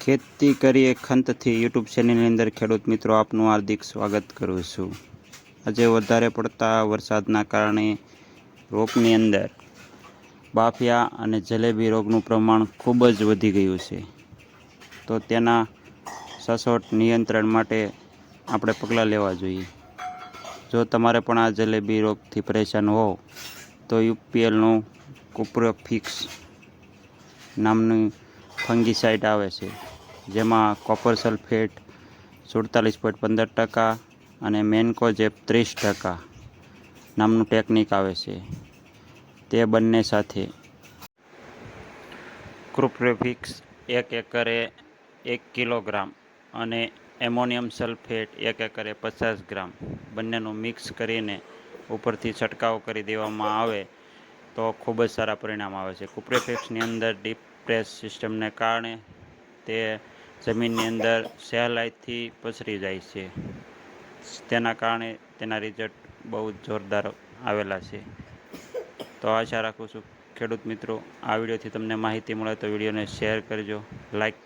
ખેતી કરીએ ખંતથી યુટ્યુબ ચેનલની અંદર ખેડૂત મિત્રો આપનું હાર્દિક સ્વાગત કરું છું। આજે વધારે પડતા વરસાદના કારણે રોપની અંદર બાફિયા અને જલેબી રોગનું પ્રમાણ ખૂબ જ વધી ગયું છે। તો તેના સચોટ નિયંત્રણ માટે આપણે પગલાં લેવા જોઈએ। જો તમારે પણ આ જલેબી રોગથી પરેશાન હો તો યુપીએલનું કુપ્રોફિક્સ નામની ફંગીસાઇડ આવે છે, જેમાં કોપર સલ્ફેટ 47.15% અને મેન્કોજેબ 30% નામનું ટેકનિક આવે છે। તે બંને સાથે કુપ્રોફિક્સ 1 એકરે 1 કિલોગ્રામ અને એમોનિયમ સલ્ફેટ 1 એકરે 50 ગ્રામ બંનેનું મિક્સ કરીને ઉપરથી છંટકાવ કરી દેવામાં આવે તો ખૂબ જ સારા પરિણામ આવે છે। કુપ્રોફિક્સની અંદર ડીપ પ્રેસ સિસ્ટમને કારણે તે જમીનની અંદર સહેલાઈથી પસરી જાય છે। તેના કારણે તેના રિઝલ્ટ બહુ જોરદાર આવેલા છે। તો આશા રાખું છું ખેડૂત મિત્રો આ વિડીયોથી તમને માહિતી મળે તો વિડીયોને શેર કરજો, લાઈક